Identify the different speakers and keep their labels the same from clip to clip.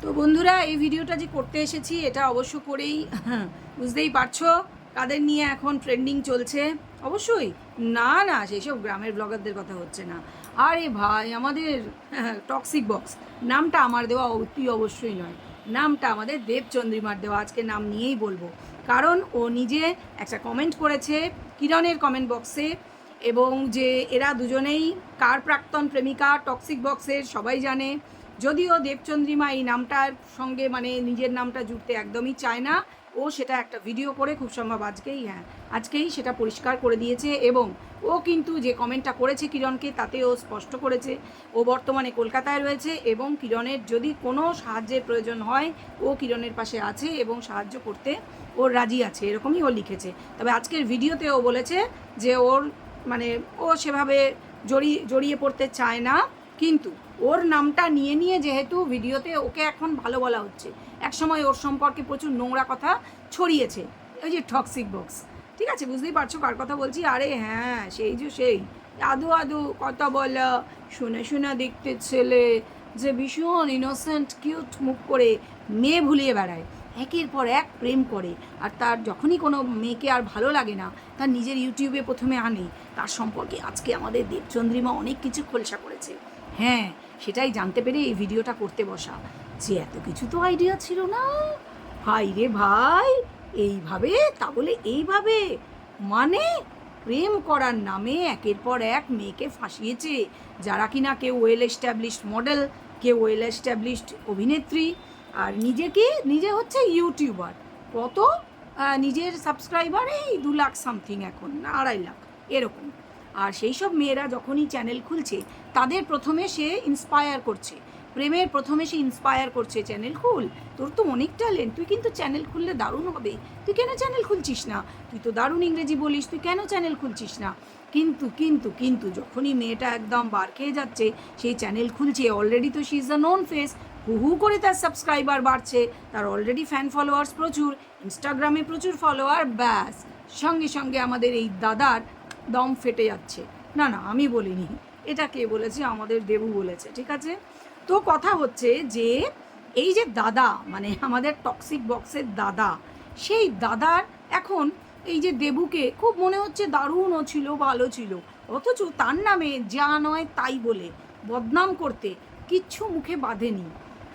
Speaker 1: তো বন্ধুরা, এই ভিডিওটা যে করতে এসেছি এটা অবশ্য করেই বুঝতেই পারছো কাদের নিয়ে এখন ট্রেন্ডিং চলছে। অবশ্যই না না, সেসব গ্রামের ব্লগারদের কথা হচ্ছে না। আরে ভাই, আমাদের টক্সিক বক্স নামটা আমার দেওয়া অতি অবশ্যই নয়, নামটা আমাদের দেবচন্দ্রিমার দেওয়া। আজকে নাম নিয়েই বলবো, কারণ ও নিজে একটা কমেন্ট করেছে কিরণের কমেন্ট বক্সে, এবং যে এরা দুজনেই কার প্রাক্তন প্রেমিকা টক্সিক বক্সের সবাই জানে। যদিও দেবচন্দ্রিমা এই নামটার সঙ্গে মানে নিজের নামটা জুড়তে একদমই চায় না, ও সেটা একটা ভিডিও করে খুব সম্ভব আজকেই সেটা পরিষ্কার করে দিয়েছে। এবং ও কিন্তু যে কমেন্টটা করেছে কিরণকে, তাতে ও স্পষ্ট করেছে ও বর্তমানে কলকাতায় রয়েছে এবং কিরণের যদি কোনো সাহায্যের প্রয়োজন হয় ও কিরণের পাশে আছে এবং সাহায্য করতে ওর রাজি আছে, এরকমই ও লিখেছে। তবে আজকের ভিডিওতে ও বলেছে যে ওর মানে ও সেভাবে জড়িয়ে পড়তে চায় না, কিন্তু ওর নামটা নিয়ে যেহেতু ভিডিওতে ওকে এখন ভালো বলা হচ্ছে, একসময় ওর সম্পর্কে প্রচুর নোংরা কথা ছড়িয়েছে ওই যে টক্সিক বক্স। ঠিক আছে, বুঝতেই পারছো কার কথা বলছি। আরে হ্যাঁ, সেই আদু আদু কথা বলা, শুনে শুনে দেখতে ছেলে, যে ভীষণ ইনোসেন্ট কিউট মুখ করে মেয়ে ভুলিয়ে বেড়ায়, একের পর এক প্রেম করে। আর তার যখনই কোনো মেয়েকে আর ভালো লাগে না, তার নিজের ইউটিউবে প্রথমে আনে। তার সম্পর্কে আজকে আমাদের দেবচন্দ্রিমা অনেক কিছু খোলসা করেছে। হ্যাঁ, সেটাই জানতে পেরে এই ভিডিওটা করতে বসা, যে এত কিছু তো আইডিয়া ছিল না। ভাই রে ভাই, এইভাবে তা বলে এইভাবে মানে প্রেম করার নামে একের পর এক মেয়েকে ফাঁসিয়েছে, যারা কিনা কেউ ওয়েল এস্টাবলিশড মডেল, কেউ ওয়েল এস্টাবলিশড অভিনেত্রী, আর নিজে হচ্ছে ইউটিউবার। কত নিজের সাবস্ক্রাইবার এই 2 লাখ সামথিং, এখন না 2.5 লাখ এরকম। আর সেই সব মেয়েরা যখনই চ্যানেল খুলছে, তাদের প্রথমে সে ইন্সপায়ার করছে, প্রেমের প্রথমে সে ইন্সপায়ার করছে, চ্যানেল খুল, তোর তো অনেক ট্যালেন্ট, তুই কিন্তু চ্যানেল খুললে দারুণ হবে, তুই কেন চ্যানেল খুলছিস না, তুই তো দারুণ ইংরেজি বলিস, তুই কেন চ্যানেল খুলছিস না। কিন্তু কিন্তু কিন্তু যখনই মেয়েটা একদম বার খেয়ে যাচ্ছে, সেই চ্যানেল খুলছে, অলরেডি তো she is a known face, হু করে তার সাবস্ক্রাইবার বাড়ছে, তার অলরেডি ফ্যান ফলোয়ার্স প্রচুর, ইনস্টাগ্রামে প্রচুর ফলোয়ার, ব্যাস সঙ্গে সঙ্গে আমাদের এই দাদার দম ফেটে যাচ্ছে। না না, আমি বলিনি, এটা কে বলেছে? আমাদের দেবু বলেছে। ঠিক আছে, তো কথা হচ্ছে যে এই যে দাদা মানে আমাদের টক্সিক বক্সের দাদা, সেই দাদার এখন এই যে দেবুকে খুব মনে হচ্ছে দারুণ ও ছিল, ভালো ছিল, অথচ তার নামে যা নয় তাই বলে বদনাম করতে কিচ্ছু মুখে বাঁধেনি।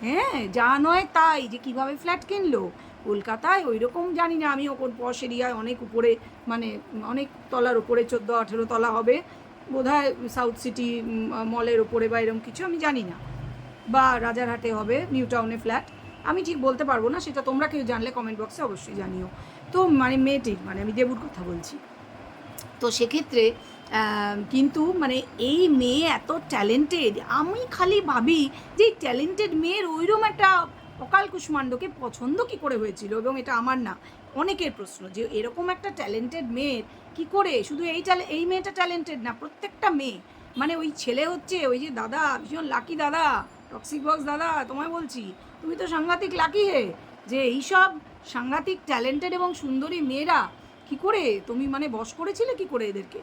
Speaker 1: হ্যাঁ, যা নয় তাই, যে কিভাবে ফ্ল্যাট কিনলো কলকাতায় ওই রকম জানি না আমি, ওপর পশ এরিয়ায় অনেক উপরে, মানে অনেক তলার উপরে, 14-18 তলা হবে বোধহয়, সাউথ সিটি মলের ওপরে বা এরকম কিছু, আমি জানি না, বা রাজারহাটে হবে নিউ টাউনে ফ্ল্যাট, আমি ঠিক বলতে পারবো না, সেটা তোমরা কেউ জানলে কমেন্ট বক্সে অবশ্যই জানিও। তো মানে মেয়েটির মানে আমি দেবুর কথা বলছি। তো সেক্ষেত্রে কিন্তু মানে এই মেয়ে এত ট্যালেন্টেড, আমি খালি ভাবি যে এই ট্যালেন্টেড মেয়ের ওইরকম একটা অকাল কুষ্মাণ্ডকে পছন্দ কী করে হয়েছিল। এবং এটা আমার না, অনেকের প্রশ্ন, যে এরকম একটা ট্যালেন্টেড মেয়ের কী করে, শুধু এই মেয়েটা ট্যালেন্টেড না, প্রত্যেকটা মেয়ে, মানে ওই ছেলে হচ্ছে ওই যে দাদা, ভীষণ লাকি দাদা, টক্সিক বক্স দাদা, তোমায় বলছি তুমি তো সাংঘাতিক লাকি হে, যে এইসব সাংঘাতিক ট্যালেন্টেড এবং সুন্দরী মেয়েরা কি করে তুমি মানে বশ করেছিলে কি করে এদেরকে।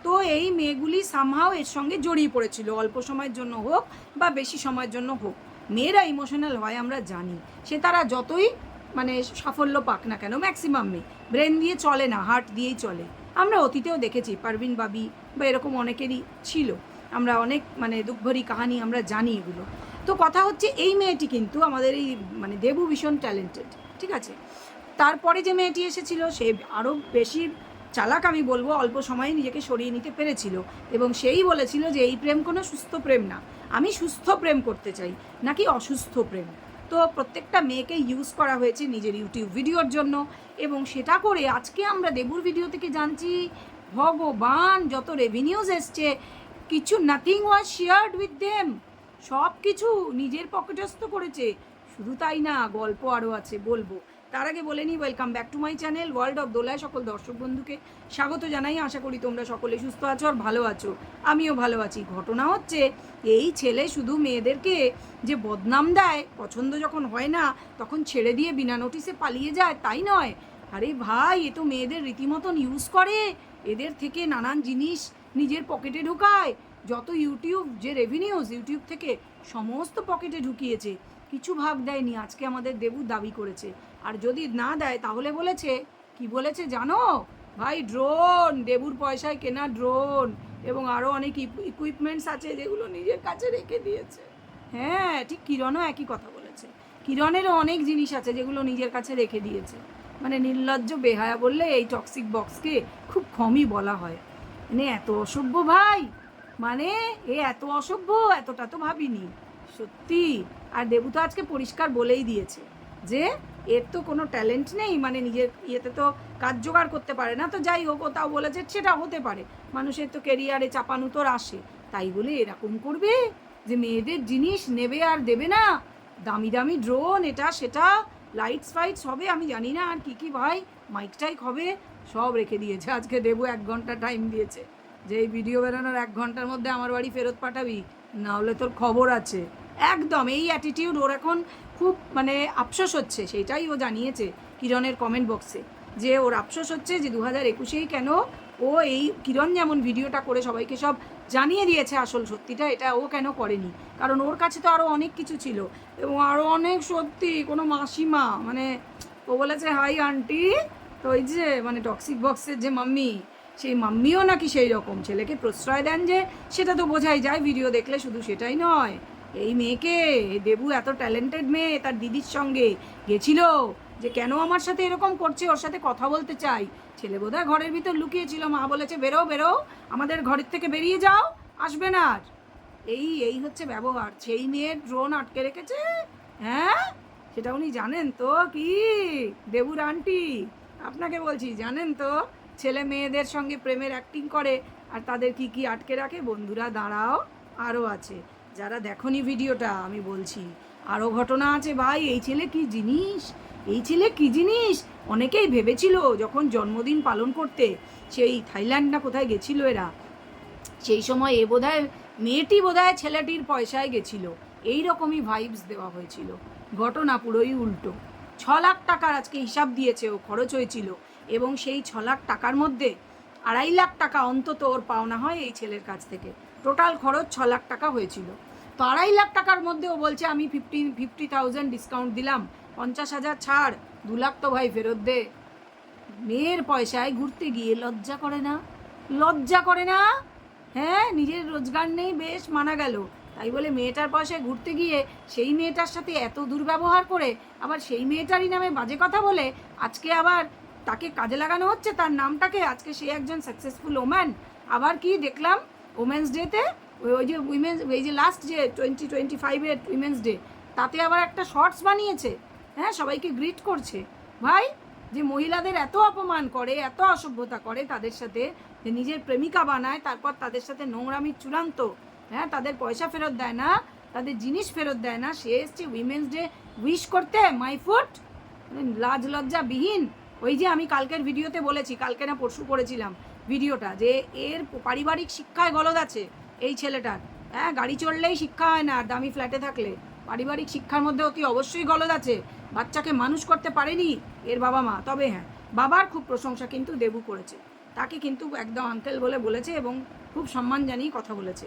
Speaker 1: তো এই মেয়েগুলি সামহাও এর সঙ্গে জড়িয়ে পড়েছিল, অল্প সময়ের জন্য হোক বা বেশি সময়ের জন্য হোক। মেয়েরা ইমোশনাল হয় আমরা জানি, সে তারা যতই মানে সাফল্য পাক না কেন, ম্যাক্সিমাম মেয়ে ব্রেন দিয়ে চলে না, হার্ট দিয়েই চলে। আমরা অতীতেও দেখেছি, পারভিন বাবি বা এরকম অনেকেরই ছিল, আমরা অনেক মানে দুঃখভরি কাহানি আমরা জানি এগুলো। তো কথা হচ্ছে এই মেয়েটি কিন্তু আমাদের এই মানে দেবু ভীষণ ট্যালেন্টেড। ঠিক আছে, তারপরে যে মেয়েটি এসেছিল সে আরও বেশি চালাক, আমি বলবো, অল্প সময়ে নিজেকে সরিয়ে নিতে পেরেছিল এবং সেই বলেছিল যে এই প্রেম কোনো সুস্থ প্রেম না, আমি সুস্থ প্রেম করতে চাই, নাকি অসুস্থ প্রেম। তো প্রত্যেকটা মেয়েকে ইউজ করা হয়েছে নিজের ইউটিউব ভিডিওর জন্য, এবং সেটা করে আজকে আমরা দেবুর ভিডিও থেকে জানছি ভগবান যত রেভিনিউজ এসছে, কিছু nothing was shared with them, সব কিছু নিজের পকেটস্থ করেছে। শুধু তাই না, গল্প আরও আছে, বলবো। তার আগে বলে নিই, welcome back to my channel world of দোলায় সকল দর্শক বন্ধুকে স্বাগত জানাই। আশা করি তোমরা সকলে সুস্থ আছো আর ভালো আছো, আমিও ভালো আছি। ঘটনা হচ্ছে এই ছেলে শুধু মেয়েদেরকে যে বদনাম দেয়, পছন্দ যখন হয় না তখন ছেড়ে দিয়ে বিনা নোটিসে পালিয়ে যায়, তাই নয়। আরে ভাই, এ তো মেয়েদের রীতিমতন ইউজ করে, এদের থেকে নানান জিনিস নিজের পকেটে ঢোকায়, যত ইউটিউব যে রেভিনিউজ ইউটিউব থেকে সমস্ত পকেটে ঢুকিয়েছে। কিছু ভাগ দেয়নি, আজকে আমাদের দেবু দাবি করেছে। আর যদি না দেয় তাহলে বলেছে, কি বলেছে জানো ভাই, ড্রোন, দেবুর পয়সায় কেনা ড্রোন এবং আরও অনেক ইকুইপমেন্টস আছে যেগুলো নিজের কাছে রেখে দিয়েছে। হ্যাঁ, ঠিক কিরণও একই কথা বলেছে, কিরণেরও অনেক জিনিস আছে যেগুলো নিজের কাছে রেখে দিয়েছে। মানে নির্লজ্জ বেহায়া বললে এই টক্সিক বক্সকে খুব কমই বলা হয়। মানে এত অসভ্য ভাই, মানে এ এত অসভ্য, এতটা তো ভাবিনি সত্যি। আর দেবু তো আজকে পরিষ্কার বলেই দিয়েছে যে এর তো কোনো ট্যালেন্ট নেই, মানে নিজের ইয়েতে তো কাজ জোগাড় করতে পারে না। তো যাই হোক, ও তাও বলেছে সেটা হতে পারে, মানুষের তো কেরিয়ারে চাপানুতোর আসে, তাই বলে এরকম করবে যে মেয়েদের জিনিস নেবে আর দেবে না, দামি দামি ড্রোন এটা সেটা, লাইটস ফাইটস হবে, আমি জানি না আর কি ভাই, মাইক টাইক হবে, সব রেখে দিয়েছে। আজকে দেবু 1 ঘন্টা টাইম দিয়েছে যে এই ভিডিও বেরোনোর 1 ঘন্টার মধ্যে আমার বাড়ি ফেরত পাঠাবি, না হলে তোর খবর আছে। একদম এই অ্যাটিটিউড ওর এখন খুব মানে আফসোস হচ্ছে, সেইটাই ও জানিয়েছে কিরণের কমেন্ট বক্সে, যে ওর আফসোস হচ্ছে যে 2021-এই কেন ও এই কিরণ যেমন ভিডিওটা করে সবাইকে সব জানিয়ে দিয়েছে আসল সত্যিটা, এটা ও কেন করেনি। কারণ ওর কাছে তো আরও অনেক কিছু ছিল এবং আরও অনেক সত্যি, কোনো মাসিমা মানে ও বলেছে হাই আন্টি, তো ওই যে মানে টক্সিক বক্সের যে মাম্মি, সেই মাম্মিও নাকি সেই রকম ছেলেকে প্রশ্রয় দেন, যে সেটা তো বোঝাই যায় ভিডিও দেখলে। শুধু সেটাই নয়, এই মেয়েকে, দেবু এত ট্যালেন্টেড মেয়ে, তার দিদির সঙ্গে গেছিল যে কেন আমার সাথে এরকম করছে, ওর সাথে কথা বলতে চাই। ছেলে বোধহয় ঘরের ভিতর লুকিয়েছিল, মা বলেছে বেরো বেরো, আমাদের ঘরের থেকে বেরিয়ে যাও, আসবে না আর। এই হচ্ছে ব্যবহার। সেই মেয়ের ড্রোন আটকে রেখেছে, হ্যাঁ সেটা উনি জানেন তো, কি দেবুর আন্টি আপনাকে বলছি, জানেন তো ছেলে মেয়েদের সঙ্গে প্রেমের অ্যাক্টিং করে আর তাদের কি কি আটকে রাখে। বন্ধুরা দাঁড়াও, আরও আছে, যারা দেখোনি ভিডিওটা আমি বলছি, আরও ঘটনা আছে ভাই। এই ছেলে কি জিনিস, এই ছেলে কি জিনিস। অনেকেই ভেবেছিল যখন জন্মদিন পালন করতে সেই থাইল্যান্ড না কোথায় গেছিল এরা, সেই সময় এ বোধহয় মেয়েটি বোধহয় ছেলেটির পয়সায় গেছিল, এই রকমই ভাইবস দেওয়া হয়েছিল। ঘটনা পুরোই উল্টো। 6 লাখ টাকার আজকে হিসাব দিয়েছে ও খরচ হয়েছিল, এবং সেই 6 লাখ টাকার মধ্যে 2.5 লাখ টাকা অন্তত ওর পাওনা হয় এই ছেলের কাছ থেকে। টোটাল খরচ 6 লাখ টাকা হয়েছিল। তো 2.5 লাখ টাকার মধ্যে ও বলছে আমি 50,000 ডিসকাউন্ট দিলাম, 50,000 ছাড়, 2 লাখ তো ভাই ফেরত দে। মেয়ের পয়সায় ঘুরতে গিয়ে লজ্জা করে না, লজ্জা করে না? হ্যাঁ, নিজের রোজগার নেই বেশ মানা গেল, তাই বলে মেয়েটার পয়সায় ঘুরতে গিয়ে সেই মেয়েটার সাথে এত দুর্ব্যবহার করে, আবার সেই মেয়েটারই নামে বাজে কথা বলে, আজকে আবার তাকে কাজে লাগানো হচ্ছে তার নামটাকে। আজকে সে একজন সাকসেসফুল ওম্যান। আবার কি দেখলাম ওমেন্স ডেতে, ওই যে উইমেন্স, এই যে লাস্ট যে 2025-এর উইমেন্স ডে, তাতে আবার একটা শর্টস বানিয়েছে, হ্যাঁ সবাইকে গ্রিট করছে। ভাই, যে মহিলাদের এত অপমান করে, এত অসভ্যতা করে তাদের সাথে, যে নিজের প্রেমিকা বানায়, তারপর তাদের সাথে নোংরামি চূড়ান্ত, হ্যাঁ তাদের পয়সা ফেরত দেয় না, তাদের জিনিস ফেরত দেয় না, সে এসছে উইমেন্স ডে উইশ করতে, মাই ফুট, লাজ লজ্জা বিহীন। ওই যে আমি কালকের ভিডিওতে বলেছি, কালকে না পরশু করেছিলাম ভিডিওটা, যে এর পারিবারিক শিক্ষায় গলদ আছে এই ছেলেটার। হ্যাঁ, গাড়ি চড়লেই শিক্ষা হয় না, আর দামি ফ্ল্যাটে থাকলে পারিবারিক শিক্ষার মধ্যে অতি অবশ্যই গলদ আছে। বাচ্চাকে মানুষ করতে পারেনি এর বাবা মা। তবে হ্যাঁ, বাবার খুব প্রশংসা কিন্তু দেবু করেছে, তাকে কিন্তু একদম আঙ্কেল বলে বলেছে এবং খুব সম্মান জানিয়ে কথা বলেছে।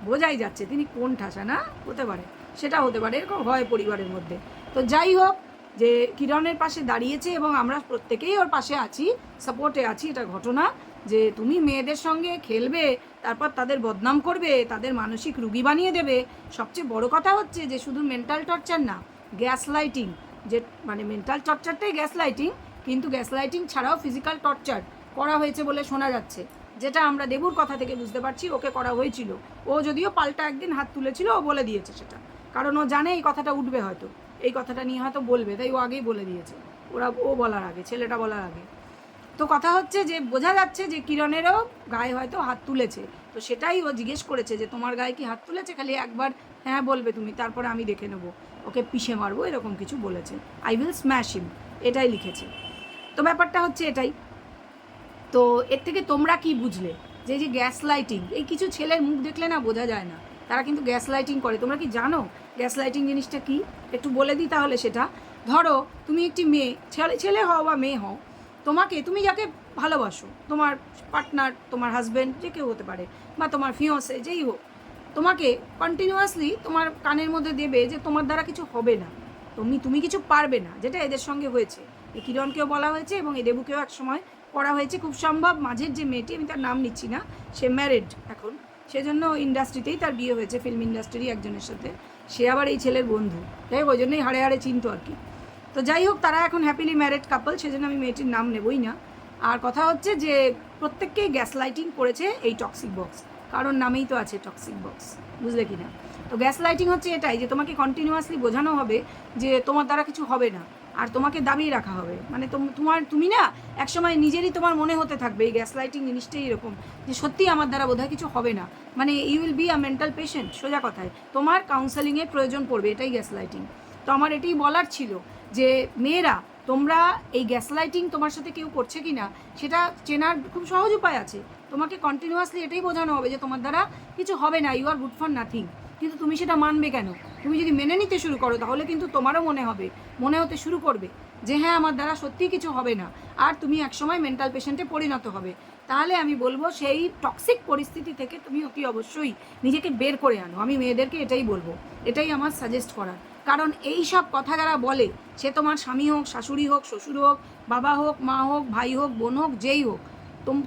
Speaker 1: বোঝাই যাচ্ছে তিনি কোন ঠাসা, না হতে পারে, সেটা হতে পারে, এরকম হয় পরিবারের মধ্যে। তো যাই হোক, যে কিরণের পাশে দাঁড়িয়েছে এবং আমরা প্রত্যেকেই ওর পাশে আছি, সাপোর্টে আছি। এটা ঘটনা যে তুমি মেয়েদের সঙ্গে খেলবে, তারপর তাদের বদনাম করবে, তাদের মানসিক রুগী বানিয়ে দেবে। সবচেয়ে বড় কথা হচ্ছে যে শুধু মেন্টাল টর্চার না, গ্যাস লাইটিং, যে মানে মেন্টাল টর্চারটাই গ্যাস লাইটিং, কিন্তু গ্যাস লাইটিং ছাড়াও ফিজিক্যাল টর্চার করা হয়েছে বলে শোনা যাচ্ছে, যেটা আমরা দেবুর কথা থেকে বুঝতে পারছি ওকে করা হয়েছিল। ও যদিও পাল্টা একদিন হাত তুলেছিল, ও বলে দিয়েছে সেটা, কারণ ও জানে এই কথাটা উঠবে, হয়তো এই কথাটা নিয়ে হয়তো বলবে, তাই ও আগেই বলে দিয়েছে, ও বলার আগে, ছেলেটা বলার আগে। তো কথা হচ্ছে যে বোঝা যাচ্ছে যে কিরণেরও গায়ে হয়তো হাত তুলেছে, তো সেটাই ও জিজ্ঞেস করেছে যে তোমার গায়ে কি হাত তুলেছে, খালি একবার হ্যাঁ বলবে তুমি, তারপরে আমি দেখে নেবো, ওকে পিষে মারবো, এরকম কিছু বলেছে। আই উইল স্ম্যাশ হিম, এটাই লিখেছে। তো ব্যাপারটা হচ্ছে এটাই। তো এর থেকে তোমরা কি বুঝলে যে যে গ্যাস লাইটিং, এই কিছু ছেলের মুখ দেখলে না বোঝা যায় না, তারা কিন্তু গ্যাস লাইটিং করে। তোমরা কি জানো গ্যাস লাইটিং জিনিসটা কি? একটু বলে দিই তাহলে। সেটা ধরো তুমি একটি মেয়ে, ছেলে হও বা মেয়ে হও, তুমি যাকে ভালোবাসো, তোমার পার্টনার, তোমার হাজব্যান্ড, যে কেউ হতে পারে, বা তোমার ফিয়ন্সে, যেই হোক, তোমাকে কন্টিনিউয়াসলি তোমার কানের মধ্যে দেবে যে তোমার দ্বারা কিছু হবে না, তুমি কিছু পারবে না, যেটা এদের সঙ্গে হয়েছে। এই কিরণকেও বলা হয়েছে এবং এই দেবুকেও এক সময় করা হয়েছে। খুব সম্ভব মাঝের যে মেয়েটি, আমি তার নাম নিচ্ছি না, সে ম্যারিড এখন, সেজন্য ইন্ডাস্ট্রিতেই তার বিয়ে হয়েছে, ফিল্ম ইন্ডাস্ট্রির একজনের সাথে। সে আবার এই ছেলের বন্ধু, যাই হোক ওই জন্যই হাড়ে হাড়ে চিনতো আর কি। তো যাই হোক, তারা এখন হ্যাপিলি ম্যারিড কাপল, সেজন্য আমি মেয়েটির নাম নেবই না। আর কথা হচ্ছে যে প্রত্যেককেই গ্যাস লাইটিং করেছে এই টক্সিক বক্স, কারণ নামেই তো আছে টক্সিক বক্স, বুঝলে কি না? তো গ্যাস লাইটিং হচ্ছে এটাই যে তোমাকে কন্টিনিউয়াসলি বোঝানো হবে যে তোমার দ্বারা কিছু হবে না, আর তোমাকে দাবিয়ে রাখা হবে। মানে তুমি না একসময় নিজেরই তোমার মনে হতে থাকবে এই গ্যাস লাইটিং জিনিসটাই এরকম, যে সত্যি আমার দ্বারা বোধহয় কিছু হবে না। মানে you will be a mental patient, সোজা কথায় তোমার কাউন্সেলিংয়ের প্রয়োজন পড়বে, এটাই গ্যাস লাইটিং। তো আমার এটাই বলার ছিল যে মেয়েরা, তোমরা এই গ্যাস লাইটিং তোমার সাথে কেউ করছে কি না সেটা চেনার খুব সহজ উপায় আছে। তোমাকে কন্টিনিউয়াসলি এটাই বোঝানো হবে যে তোমার দ্বারা কিছু হবে না, you are good for nothing. কিন্তু তুমি সেটা মানবে কেন? তুমি যদি মেনে নিতে শুরু করো তাহলে কিন্তু তোমারও মনে হতে শুরু করবে যে হ্যাঁ আমার দ্বারা সত্যিই কিছু হবে না, আর তুমি একসময় মেন্টাল পেশেন্টে পরিণত হবে। তাহলে আমি বলবো সেই টক্সিক পরিস্থিতি থেকে তুমি অতি অবশ্যই নিজেকে বের করে আনো। আমি মেয়েদেরকে এটাই বলবো, এটাই আমার সাজেস্ট করার। কারণ এই সব কথা যারা বলে, সে তোমার স্বামী হোক, শাশুড়ি হোক, শ্বশুর হোক, বাবা হোক, মা হোক, ভাই হোক, বোন হোক, যেই হোক,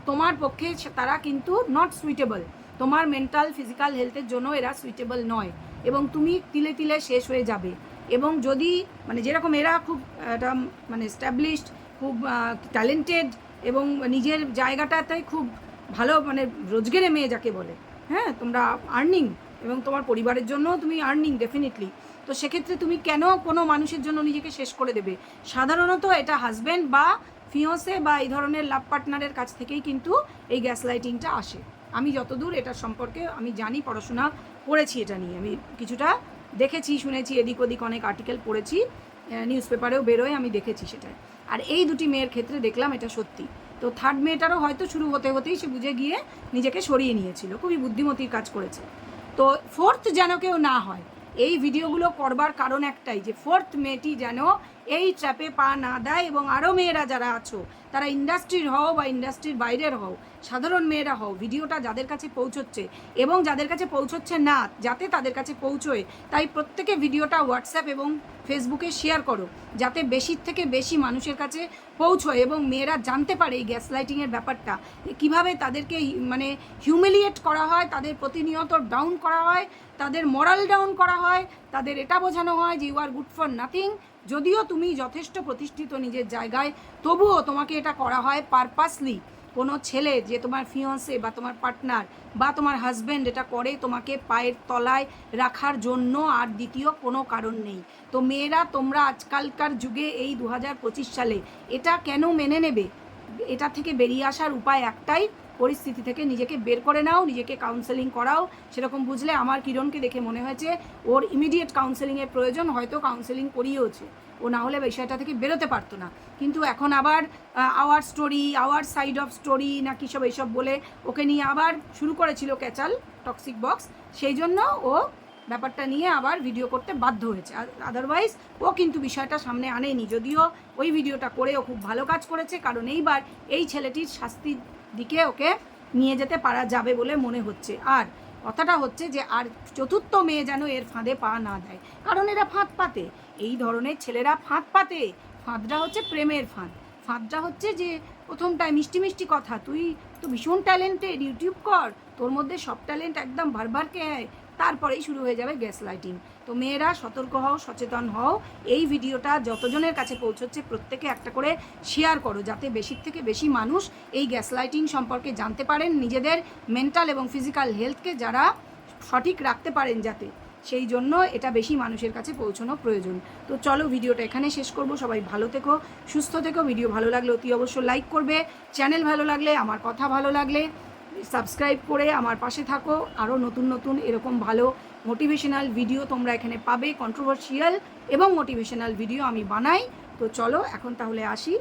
Speaker 1: তোমার পক্ষে তারা কিন্তু নট সুইটেবল। তোমার মেন্টাল ফিজিক্যাল হেলথের জন্য এরা সুইটেবল নয়, এবং তুমি তিলে তিলে শেষ হয়ে যাবে। এবং যদি মানে যেরকম এরা খুব একটা মানে এস্টাবলিশড, খুব ট্যালেন্টেড এবং নিজের জায়গাটাতে খুব ভালো, মানে রোজগেরে মেয়ে যাকে বলে, হ্যাঁ, তোমরা আর্নিং এবং তোমার পরিবারের জন্য তুমি আর্নিং ডেফিনেটলি। তো সেক্ষেত্রে তুমি কেন কোনো মানুষের জন্য নিজেকে শেষ করে দেবে? সাধারণত এটা হাজব্যান্ড বা ফিয়ন্সে বা এই ধরনের লাভ পার্টনারের কাছ থেকেই কিন্তু এই গ্যাস লাইটিংটা আসে। আমি যতদূর এটা সম্পর্কে আমি জানি, পড়াশোনা করেছি এটা নিয়ে, আমি কিছুটা দেখেছি, শুনেছি, এদিক ওদিক অনেক আর্টিকেল পড়েছি, নিউজ পেপারেও বেরোয়, আমি দেখেছি সেটাই। আর এই দুটি মেয়ের ক্ষেত্রে দেখলাম এটা সত্যি। তো থার্ড মেয়েটারও হয়তো শুরু হতেই সে বুঝে গিয়ে নিজেকে সরিয়ে নিয়েছিল, খুবই বুদ্ধিমতির কাজ করেছে। তো ফোর্থ যেন কেউ না হয়, এই ভিডিওগুলো করবার কারণ একটাই, যে ফোর্থ মেয়েটি যেন এই ট্র্যাপে পা না দেয়। এবং আরও মেয়েরা যারা আছো, তারা ইন্ডাস্ট্রির হও বা ইন্ডাস্ট্রির বাইরের হও, সাধারণ মেয়েরা হও, ভিডিওটা যাদের কাছে পৌঁছচ্ছে এবং যাদের কাছে পৌঁছচ্ছে না, যাতে তাদের কাছে পৌঁছোয়, তাই প্রত্যেকে ভিডিওটা হোয়াটসঅ্যাপ এবং ফেসবুকে শেয়ার করো, যাতে বেশির থেকে বেশি মানুষের কাছে পৌঁছয় এবং মেয়েরা জানতে পারে এই গ্যাস লাইটিংয়ের ব্যাপারটা, কীভাবে তাদেরকে মানে হিউমিলিয়েট করা হয়, তাদের প্রতিনিয়ত ডাউন করা হয়, তাদের মরাল ডাউন করা হয়, তাদের এটা বোঝানো হয় যে you are good for nothing. যদিও তুমি যথেষ্ট প্রতিষ্ঠিত নিজের জায়গায়, তবুও তোমাকে এটা করা হয় পারপাসলি। কোনো ছেলে যে তোমার ফিয়ন্সে বা তোমার পার্টনার বা তোমার হাজব্যান্ড এটা করে তোমাকে পায়ের তলায় রাখার জন্য, আর দ্বিতীয় কোনো কারণ নেই। তো মেয়েরা, তোমরা আজকালকার যুগে এই 2025 সালে এটা কেন মেনে নেবে? এটা থেকে বেরিয়ে আসার উপায় একটাই, পরিস্থিতি থেকে নিজেকে বের করে নাও, নিজেকে কাউন্সেলিং করাও। সেরকম বুঝলে আমার কিরণকে দেখে মনে হয়েছে ওর ইমিডিয়েট কাউন্সেলিংয়ের প্রয়োজন, হয়তো কাউন্সেলিং করিয়েওছে ও, না হলে বিষয়টা থেকে বেরোতে পারতো না। কিন্তু এখন আবার hour story, hour side of story না কী সব এইসব বলে ওকে নিয়ে আবার শুরু করেছিল ক্যাচাল টক্সিক বক্স, সেই জন্য ও ব্যাপারটা নিয়ে আবার ভিডিও করতে বাধ্য হয়েছে। আদারওয়াইজ ও কিন্তু বিষয়টা সামনে আনেনি, যদিও ওই ভিডিওটা করে ও খুব ভালো কাজ করেছে, কারণ এইবার এই ছেলেটির শাস্তির দিকে ওকে নিয়ে যেতে পারা যাবে বলে মনে হচ্ছে। আর কথাটা হচ্ছে যে আর চতুর্থ মেয়ে যেন এর ফাঁদে পা না দেয়, কারণ এরা ফাঁদ পাতে, এই ধরনের ছেলেরা ফাঁদ পাতে। ফাঁদটা হচ্ছে প্রেমের ফাঁদ, ফাঁদটা হচ্ছে যে প্রথমটায় মিষ্টি মিষ্টি কথা, তুই তো ভীষণ ট্যালেন্টেড, ইউটিউব কর, তোর মধ্যে সব ট্যালেন্ট একদম ভরভরকে হয়, তারপরেই শুরু হয়ে যাবে গ্যাস লাইটিং। তো মেয়েরা সতর্ক হও, সচেতন হও। এই ভিডিওটা যতজনের কাছে পৌঁছচ্ছে প্রত্যেকে একটা করে শেয়ার করো, যাতে বেশির থেকে বেশি মানুষ এই গ্যাস লাইটিং সম্পর্কে জানতে পারেন, নিজেদের মেন্টাল এবং ফিজিক্যাল হেলথকে যারা সঠিক রাখতে পারেন, যাতে সেই জন্য এটা বেশি মানুষের কাছে পৌঁছানো প্রয়োজন। তো চলো ভিডিওটা এখানে শেষ করব। সবাই ভালো থেকো, সুস্থ থেকো। ভিডিও ভালো লাগলে অতি অবশ্য লাইক করবে, চ্যানেল ভালো লাগলে, আমার কথা ভালো লাগলে সাবস্ক্রাইব করে আমার পাশে থাকো। আরও নতুন নতুন এরকম ভালো মোটিভেশনাল ভিডিও তোমরা এখানে পাবে, কন্ট্রোভার্সিয়াল এবং মোটিভেশনাল ভিডিও আমি বানাই। তো চলো এখন তাহলে আসি।